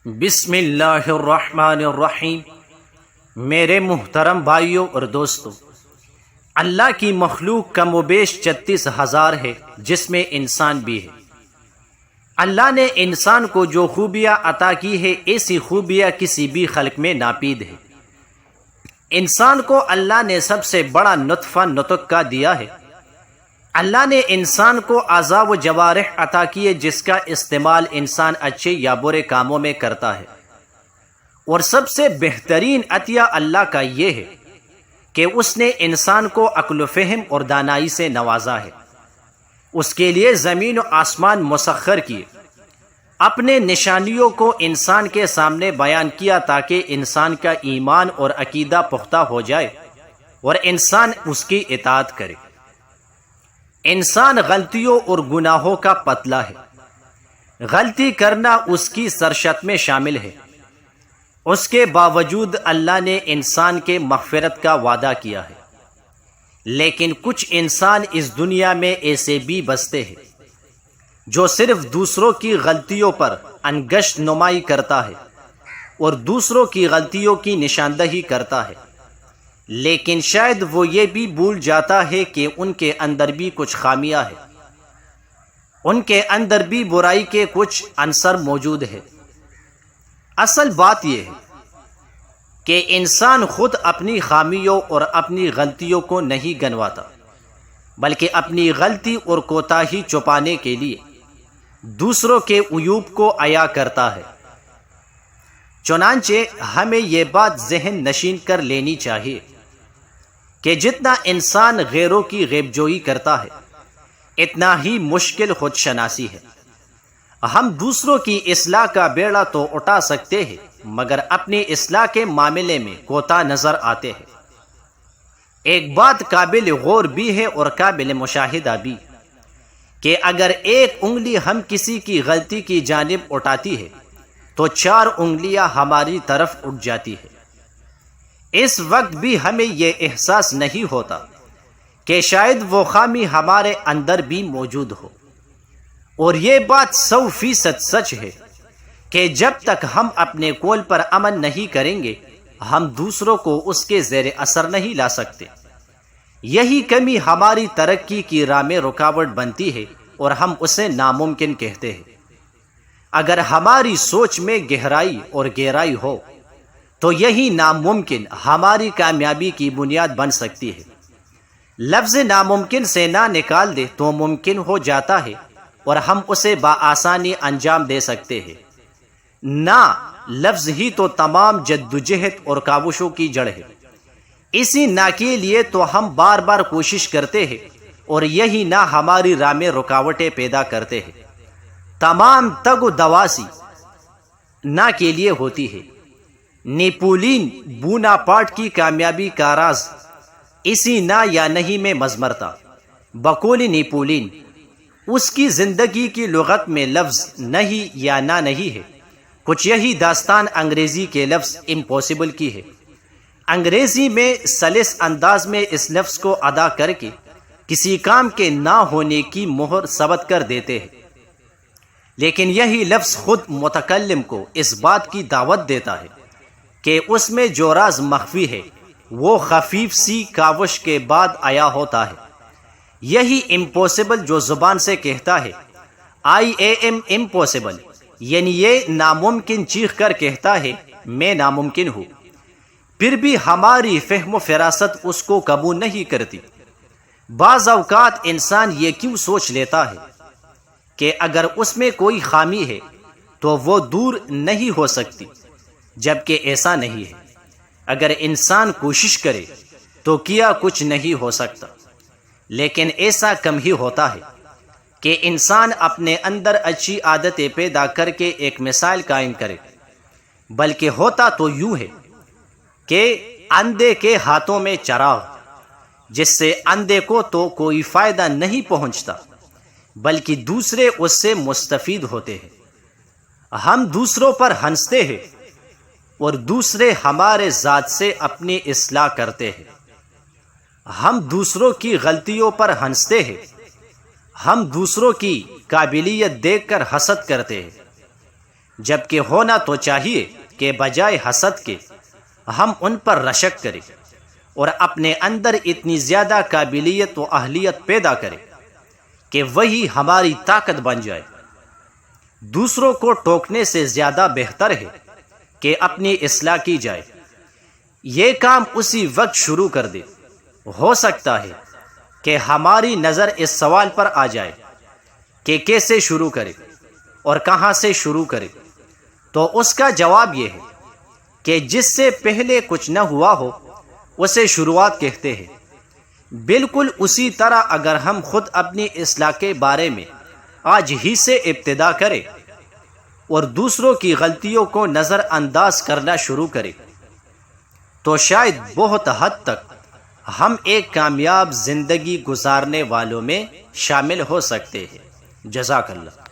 بسم اللہ الرحمن الرحیم۔ میرے محترم بھائیوں اور دوستوں، اللہ کی مخلوق کم و بیش 36,000 ہے، جس میں انسان بھی ہے۔ اللہ نے انسان کو جو خوبیاں عطا کی ہے، ایسی خوبیاں کسی بھی خلق میں ناپید ہے۔ انسان کو اللہ نے سب سے بڑا نطفہ نطق کا دیا ہے۔ اللہ نے انسان کو اعضاء و جوارح عطا کیے، جس کا استعمال انسان اچھے یا برے کاموں میں کرتا ہے۔ اور سب سے بہترین عطیہ اللہ کا یہ ہے کہ اس نے انسان کو عقل و فہم اور دانائی سے نوازا ہے۔ اس کے لیے زمین و آسمان مسخر کیے، اپنے نشانیوں کو انسان کے سامنے بیان کیا تاکہ انسان کا ایمان اور عقیدہ پختہ ہو جائے اور انسان اس کی اطاعت کرے۔ انسان غلطیوں اور گناہوں کا پتلا ہے۔ غلطی کرنا اس کی سرشت میں شامل ہے۔ اس کے باوجود اللہ نے انسان کے مغفرت کا وعدہ کیا ہے۔ لیکن کچھ انسان اس دنیا میں ایسے بھی بستے ہیں جو صرف دوسروں کی غلطیوں پر انگشت نمائی کرتا ہے اور دوسروں کی غلطیوں کی نشاندہی کرتا ہے، لیکن شاید وہ یہ بھی بھول جاتا ہے کہ ان کے اندر بھی کچھ خامیاں ہیں، ان کے اندر بھی برائی کے کچھ عنصر موجود ہیں۔ اصل بات یہ ہے کہ انسان خود اپنی خامیوں اور اپنی غلطیوں کو نہیں گنواتا، بلکہ اپنی غلطی اور کوتاہی چھپانے کے لیے دوسروں کے عیوب کو عیاں کرتا ہے۔ چنانچہ ہمیں یہ بات ذہن نشین کر لینی چاہیے کہ جتنا انسان غیروں کی غیب جوئی کرتا ہے، اتنا ہی مشکل خود شناسی ہے۔ ہم دوسروں کی اصلاح کا بیڑا تو اٹھا سکتے ہیں، مگر اپنی اصلاح کے معاملے میں کوتاہ نظر آتے ہیں۔ ایک بات قابل غور بھی ہے اور قابل مشاہدہ بھی کہ اگر ایک انگلی ہم کسی کی غلطی کی جانب اٹھاتی ہے تو 4 انگلیاں ہماری طرف اٹھ جاتی ہے۔ اس وقت بھی ہمیں یہ احساس نہیں ہوتا کہ شاید وہ خامی ہمارے اندر بھی موجود ہو۔ اور یہ بات 100% سچ ہے کہ جب تک ہم اپنے قول پر عمل نہیں کریں گے، ہم دوسروں کو اس کے زیر اثر نہیں لا سکتے۔ یہی کمی ہماری ترقی کی راہ میں رکاوٹ بنتی ہے اور ہم اسے ناممکن کہتے ہیں۔ اگر ہماری سوچ میں گہرائی اور گہرائی ہو تو یہی ناممکن ہماری کامیابی کی بنیاد بن سکتی ہے۔ لفظ ناممکن سے نہ نکال دے تو ممکن ہو جاتا ہے اور ہم اسے بآسانی انجام دے سکتے ہیں۔ نہ لفظ ہی تو تمام جدوجہد اور کاوشوں کی جڑ ہے۔ اسی نہ کے لیے تو ہم بار بار کوشش کرتے ہیں اور یہی نہ ہماری راہ میں رکاوٹیں پیدا کرتے ہیں۔ تمام تگ و دواسی نہ کے لیے ہوتی ہے۔ نیپولین بوناپارٹ کی کامیابی کا راز اسی نہ یا نہیں میں مضمر تھا۔ بقول نیپولین، اس کی زندگی کی لغت میں لفظ نہیں یا نہ نہیں ہے۔ کچھ یہی داستان انگریزی کے لفظ امپوسیبل کی ہے۔ انگریزی میں سلس انداز میں اس لفظ کو ادا کر کے کسی کام کے نہ ہونے کی مہر ثبت کر دیتے ہیں، لیکن یہی لفظ خود متکلم کو اس بات کی دعوت دیتا ہے کہ اس میں جو راز مخفی ہے وہ خفیف سی کاوش کے بعد آیا ہوتا ہے۔ یہی امپوسیبل جو زبان سے کہتا ہے آئی ایم امپوسیبل، یعنی یہ ناممکن چیخ کر کہتا ہے میں ناممکن ہوں، پھر بھی ہماری فہم و فراست اس کو قبول نہیں کرتی۔ بعض اوقات انسان یہ کیوں سوچ لیتا ہے کہ اگر اس میں کوئی خامی ہے تو وہ دور نہیں ہو سکتی، جبکہ ایسا نہیں ہے۔ اگر انسان کوشش کرے تو کیا کچھ نہیں ہو سکتا، لیکن ایسا کم ہی ہوتا ہے کہ انسان اپنے اندر اچھی عادتیں پیدا کر کے ایک مثال قائم کرے، بلکہ ہوتا تو یوں ہے کہ اندھے کے ہاتھوں میں چراغ، جس سے اندھے کو تو کوئی فائدہ نہیں پہنچتا بلکہ دوسرے اس سے مستفید ہوتے ہیں۔ ہم دوسروں پر ہنستے ہیں اور دوسرے ہمارے ذات سے اپنی اصلاح کرتے ہیں۔ ہم دوسروں کی غلطیوں پر ہنستے ہیں، ہم دوسروں کی قابلیت دیکھ کر حسد کرتے ہیں۔ جبکہ ہونا تو چاہیے کہ بجائے حسد کے ہم ان پر رشک کریں اور اپنے اندر اتنی زیادہ قابلیت و اہلیت پیدا کریں کہ وہی ہماری طاقت بن جائے۔ دوسروں کو ٹوکنے سے زیادہ بہتر ہے کہ اپنی اصلاح کی جائے۔ یہ کام اسی وقت شروع کر دے۔ ہو سکتا ہے کہ ہماری نظر اس سوال پر آ جائے کہ کیسے شروع کرے اور کہاں سے شروع کرے، تو اس کا جواب یہ ہے کہ جس سے پہلے کچھ نہ ہوا ہو اسے شروعات کہتے ہیں۔ بالکل اسی طرح اگر ہم خود اپنی اصلاح کے بارے میں آج ہی سے ابتدا کریں اور دوسروں کی غلطیوں کو نظر انداز کرنا شروع کریں تو شاید بہت حد تک ہم ایک کامیاب زندگی گزارنے والوں میں شامل ہو سکتے ہیں۔ جزاک اللہ۔